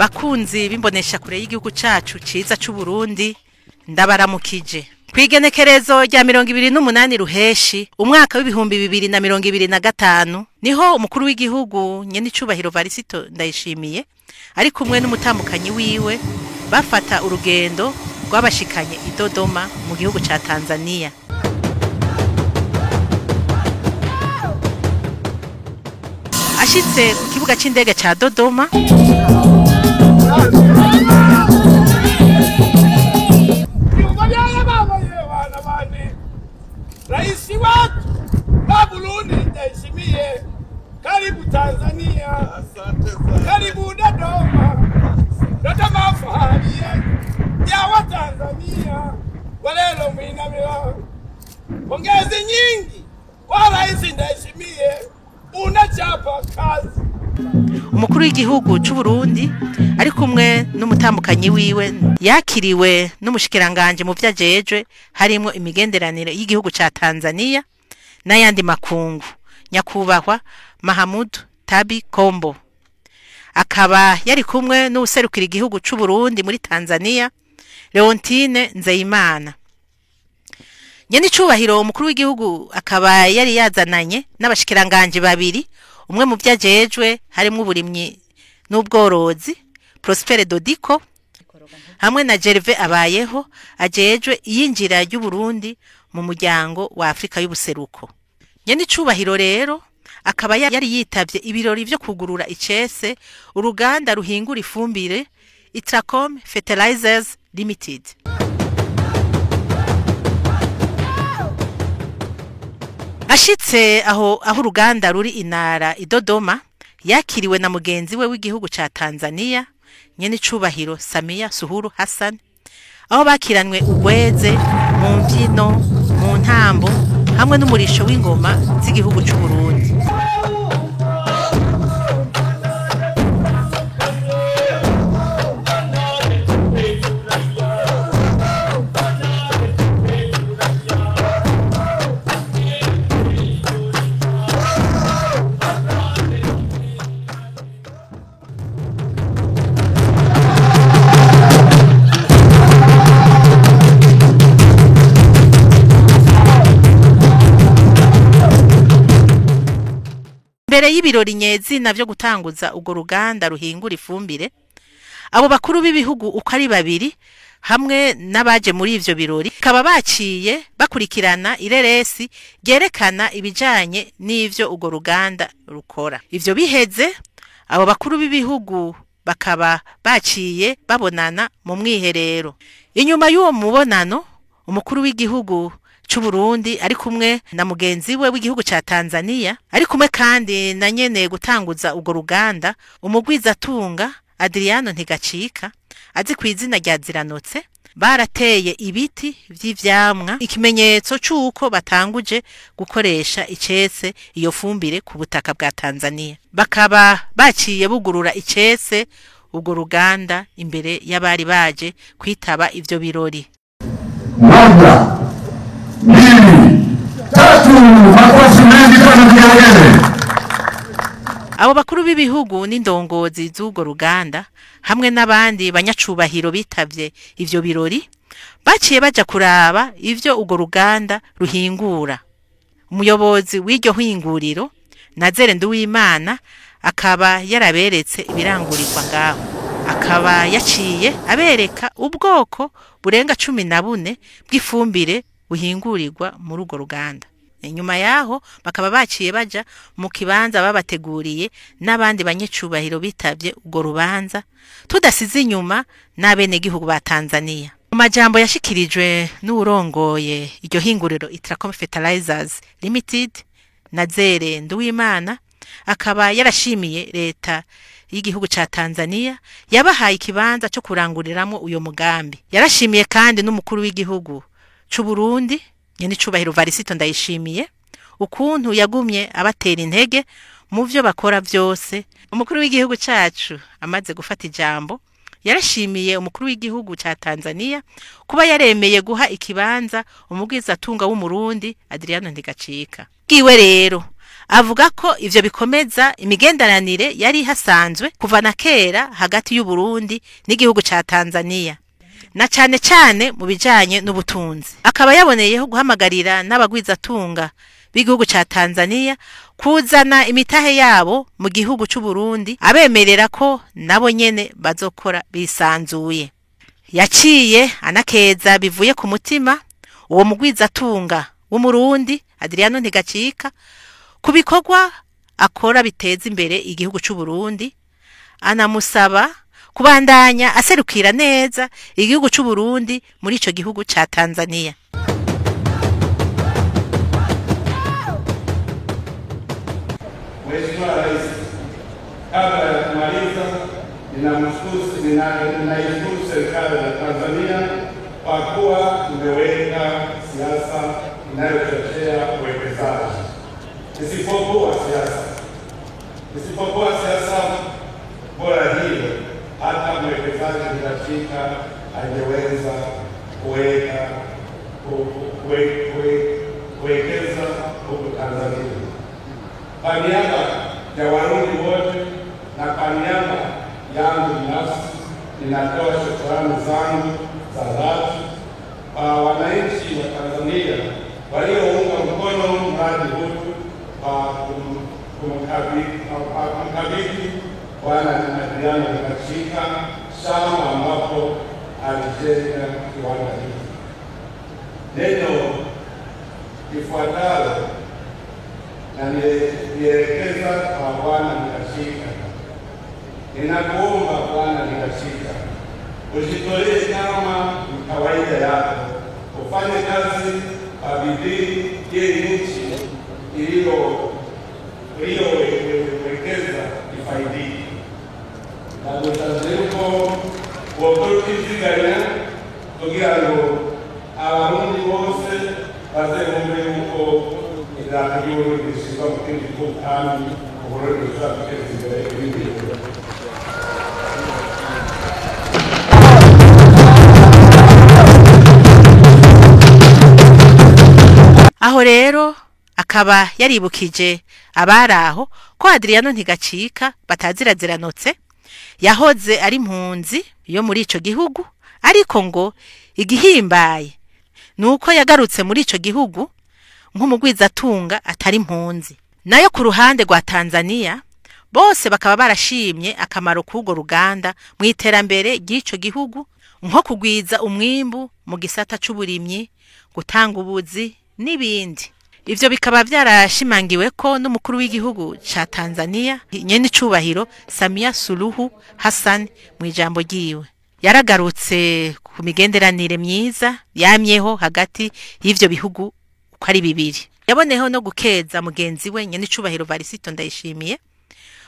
bakunzi bimbonesha kure y'igihugu cacu ciza c'u Burundi ndabaramukije kwigenekerezo rya 28 ruheshi umwaka w'ibihumbi 2025 niho umukuru w'igihugu nyene icubahiro Varisito Ndayishimiye ari kumwe n'umutambukanyi wiwe bafata urugendo rw'abashikanye i Dodoma mu gihugu ca Tanzania. Ashitse ku kibuga c'indege ca Dodoma Raisi watu wa Burundi Ndayishimiye, karibu Tanzania, karibu Dodoma. Dodoma fahari ya wa Tanzania, walelo mwinamila pongezi nyingi kwa Raisi Ndayishimiye, unachapa kazi. Umukuru w'igihugu c'u Burundi ari kumwe n'umutambukanyi wiwe yakiriwe n'umushikiranganje mu vyajejwe harimo imigenderanire y'igihugu ca Tanzania n'ayandi makungu nyakubahwa Mahamud Tabi Kombo. Akaba yari kumwe n'userukira igihugu c'u Burundi muri Tanzania Leontine Nzeyimana. Nyene icubahiro umukuru w'igihugu akaba yari yazananye n'abashikiranganje babiri, umwe mu vyajejwe harimo uburimyi n'ubworozi Prosper Dodiko hamwe na Gerve Abayeho ajejwe iyinjira y'u Burundi mu muryango wa Afrika y'ubuseruko. Nyene icubahiro rero akaba yari yitavye ibirori vyo kugurura icese uruganda ruhingura ifumbire Itracom Fertilizers Limited. Ashitse aho uruganda ruri inara i Dodoma yakiriwe na mugenzi we w'igihugu ca Tanzania nyene icubahiro Samia Suluhu Hassan, aho bakiranwe ugweze mu mvyino mu ntambo hamwe n'umurisho w'ingoma z'igihugu c'u Burundi. Mbere y'ibirori nyezina vyo gutanguza ugo ruganda ruhingura ifumbire, abo bakuru b'ibihugu uko ari babiri hamwe n'abaje muri ivyo birori kaba baciye bakurikirana ireresi ryerekana ibijanye n'ivyo ugo ruganda rukora. Ivyo biheze abo bakuru b'ibihugu bakaba baciye babonana mu mwiherero. Inyuma y'uwo mubonano umukuru w'igihugu c'u Burundi ari kumwe na mugenzi we w'igihugu ca Tanzania ari kumwe kandi na nyene gutanguza ugo ruganda umugwizatunga Adriano Ntigacika azi kw'izina rya Ziranotse barateye ibiti vy'ivyamwa, ikimenyetso c'uko batanguje gukoresha icese iyo fumbire ku butaka bwa Tanzania. Bakaba baciye bugurura icese ugo ruganda imbere y'abari baje kwitaba ivyo birori. Abo bakuru b'ibihugu n'indongozi z'ugo ruganda hamwe n'abandi banyacubahiro bitavye ivyo birori baciye baja kuraba ivyo ugo ruganda ruhingura. Umuyobozi w'iryo hinguriro Nazere Nduwimana akaba yaraberetse ibirangurirwa ngaho, akaba yaciye abereka ubwoko burenga 14 bw'ifumbire buhingurirwa muri ugo ruganda. Inyuma yaho bakaba baciye baja mu kibanza babateguriye n'abandi banyecubahiro bitavye ugo rubanza tudasize inyuma n'abene gihugu ba Tanzania. Mu majambo yashikirijwe n'urongoye iryo hinguriro Itracom Fertilizers Limited Nazere Nduwimana akaba yarashimiye leta y'igihugu ca Tanzania yabahaye ikibanza cyo kuranguriramwo uyo mugambi. Yarashimiye kandi n'umukuru w'igihugu c'u Burundi nyene icubahiro Varisito Ndayishimiye ukuntu yagumye abatera intege mu vyo bakora vyose. Umukuru w'igihugu cacu amaze gufata ijambo yarashimiye umukuru w'igihugu ca Tanzania kuba yaremeye guha ikibanza umugwizatunga w'umurundi Adriano Ntigacika. Giwe rero avuga ko ivyo bikomeza imigenderanire yari hasanzwe kuva na kera hagati y'u Burundi n'igihugu ca Tanzania na cane cane mu bijanye n'ubutunzi. Akaba yaboneyeho guhamagarira n'abagwizatunga b'igihugu ca Tanzania kuzana imitahe yabo mu gihugu c'u Burundi, abemerera ko nabo nyene bazokora bisanzuye. Yaciye anakeza bivuye ku mutima uwo mugwizatunga w'umurundi Adriano Ntigacika ku bikorwa akora biteza imbere igihugu c'u Burundi, anamusaba kubandanya aserukira neza igihugu c'u Burundi muri ico gihugu ca Tanzania. Mheshimiwa Rais, kabla ya kumaliza, ninaishukuru serikali ya Tanzania kwa kuwa imeweka siasa inayochochea uwekezaji. Isipokuwa siasa bora hiyo, hata mwekezaji Ntigacika hajaweza kuwekeza huko Tanzania. Kwa niaba ya Warundi wote na kwa niaba yangu binafsi, ninatoa shukrani zangu za dhati kwa wananchi wa Tanzania waliounga mkono mradi huu kwa kumkabidhi Bwana Adriano Ntigacika shamba ambapo alijenga kiwanda hiki. Neno lifuatalo na nielekeza kwa Bwana Ntigacika. Ninakuomba Bwana Ntigacika, ujitolee kama kawaida yako, ufanye kazi kwa bidii ili nchi iliyowekeza ifaidike. Ndagutaziruko wokurukiziganya kugira ngo abarundi bose bazemumve yuko idarapo ry'Uburundi rishyirwa mu kindi gihugu kandi Uburundi bushobora guteza imbere ibindi bihugu. Aho rero akaba yaribukije abaraho ko Adriano Ntigacika bataziraziranotse, yahoze ari impunzi yo muri ico gihugu, ariko ngo igihimbaye nuko yagarutse muri ico gihugu nk'umugwizatunga atari impunzi. Nayo ku ruhande rwa Tanzania bose bakaba barashimye akamaro k'ugo ruganda mu iterambere ry'ico gihugu, nko kugwiza umwimbu mu gisata c'uburimyi, gutanga ubuzi n'ibindi. Ivyo bikaba vyarashimangiwe ko n'umukuru w'igihugu ca Tanzania nyene icubahiro Samia Suluhu Hassan mu ijambo ryiwe yaragarutse ku migenderanire myiza yamyeho hagati y'ivyo bihugu uko ari bibiri. Yaboneho no gukeza mugenzi we nyene icubahiro Varisito Ndayishimiye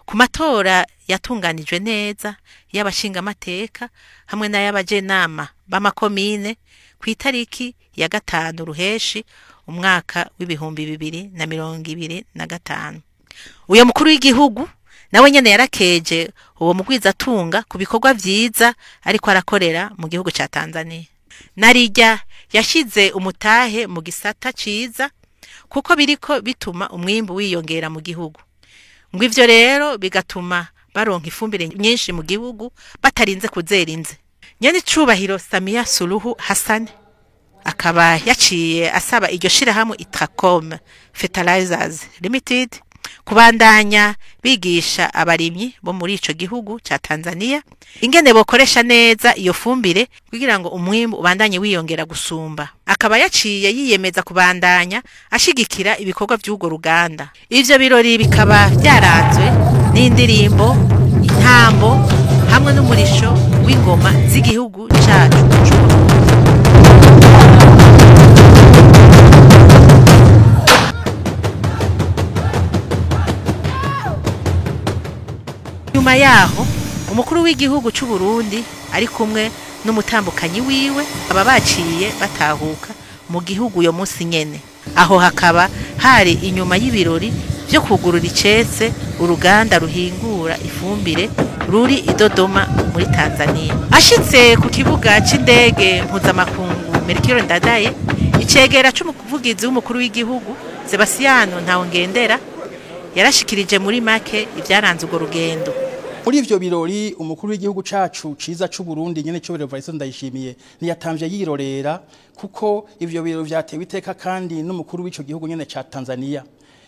ku matora yatunganijwe neza y'abashinga amateka hamwe n'ayabajenama b'amakomine ku itariki ya 5 Ruheshi umwaka w'ibihumbi 2025. Uyo mukuru w'igihugu nawe nyene yarakeje uwo mugwizatunga ku bikorwa vyiza ariko arakorera mu gihugu ca Tanzania. Narirya yashize umutahe mu gisata ciza kuko biriko bituma umwimbu wiyongera mu gihugu. Ngo ivyo rero bigatuma baronka ifumbire nyinshi mu gihugu batarinze kuzerinze. Nyene icubahiro Samia Suluhu Hassan akaba yaciye asaba iryo shirahamwe Itracom Fertilizers Limited kubandanya bigisha abarimyi bo muri ico gihugu ca Tanzania ingene bokoresha neza iyo fumbire kugira ngo umwimbu ubandanye wiyongera gusumba. Akaba yaciye yiyemeza kubandanya ashigikira ibikorwa by'ugo ruganda. Ivyo birori bikaba byaranzwe n'indirimbo, intambo hamwe n'umurisho w'ingoma z'igihugu cacu c'Uburundi. Nyuma yaho umukuru w'igihugu c'u Burundi ari kumwe n'umutambukanyi wiwe aba baciye batahuka mu gihugu yo munsi nyene. Aho hakaba hari inyuma y'ibirori byo kugurura icese uruganda ruhingura ifumbire ruri i Dodoma muri Tanzania. Ashitse ku kibuga c'indege mpuzamakungu Melchior Ndadaye, icegera c'umuvugizi w'umukuru w'igihugu Sebastiano Ntawongendera yarashikirije muri make ivyaranze urwo rugendo. Muri ivyo birori umukuru w'igihugu cacu ciza c'u Burundi nyene cyo Evariste Ndayishimiye niyatamvye yirorera kuko ivyo birori vyatewe iteka kandi n'umukuru w'ico gihugu nyene ca Tanzania.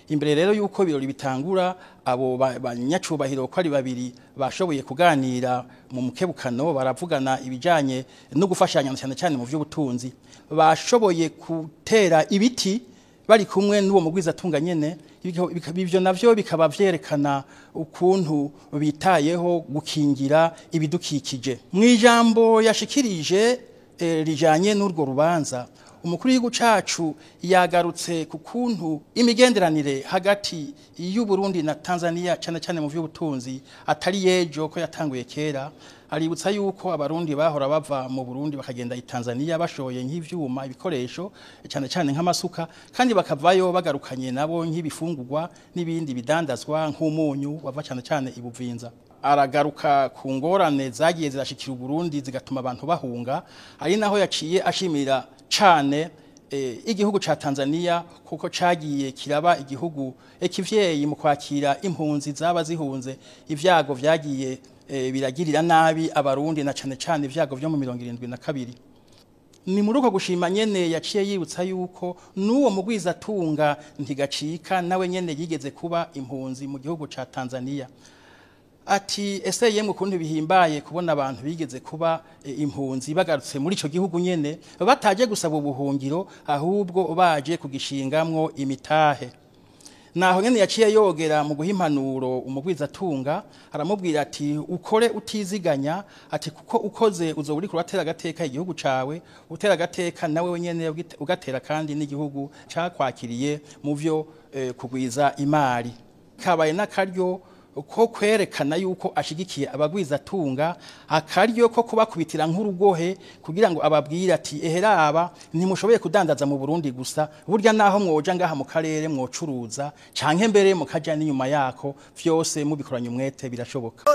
Imbere rero yuko birori bitangura abo banyacubahiro ko ari babiri bashoboye kuganira mu mukebukano baravugana ibijanye no gufashanya cyane cyane mu vy'ubutunzi. Bashoboye gutera ibiti bari kumwe n'uwo mugwiza tunga nyene ibyo navyo bikaba vyerekana ukuntu bitayeho gukingira ibidukikije. Mwijambo yashikirije rijanye n'urwo rubanza umukuru w'igihugu cacu yagarutse ku kuntu imigenderanire hagati y'u Burundi na Tanzania cyane cyane mu vy'ubutunzi atari yejo ko yatanguye kera. Aributsa yuko abarundi bahora bava mu Burundi bakagenda i Tanzania bashoye nk'ivyuma ibikoresho cyane cyane nk'amasuka kandi bakavayo bagarukanye nabo nk'ibifungurwa n'ibindi bidandazwa nk'umunyu wava cyane cyane ibuvinza. Aragaruka ku ngorane zagiye zirashikira u Burundi zigatuma abantu bahunga ari naho yaciye ashimira cane igihugu ca Tanzania kuko cagiye kiraba igihugu ekivyeyi mu kwakira impunzi zaba zihunze ivyago vyagiye biragirira nabi abarundi na cane cane ivyago vyo mu 72. Ni muri uko gushima nyene yaciye yibutsa yuko n'uwo mugwiza tunga ntigacika nawe nyene yigeze kuba impunzi mu gihugu ca Tanzania. Ati ese yemwe kuntu bihimbaye kubona abantu bigeze kuba impunzi bagarutse muri ico gihugu nyene bataje gusaba ubuhungiro ahubwo baje kugishingamwo imitahe. Naho nyene yaciye yogera mu guhimpanuro umugwiza tunga aramubwira ati ukore utiziganya ati kuko ukoze uzoburi kuratera gateka igihugu cawe utera gateka nawe nyene ugatera kandi n'igihugu cakwakiriye mu vyo kugwiza imari. Kabaye nakaryo ko kwerekana yuko ashigikiye abagwiza tunga akaryo ko kubakubitira nk'urugohe kugira ngo ababwire ati eheraba ntimushoboye kudandaza mu Burundi gusa burya naho mwoja ngaha mu karere mwocuruza canke mbere mukaja n'inyuma yako vyose mubikoranye umwete birashoboka.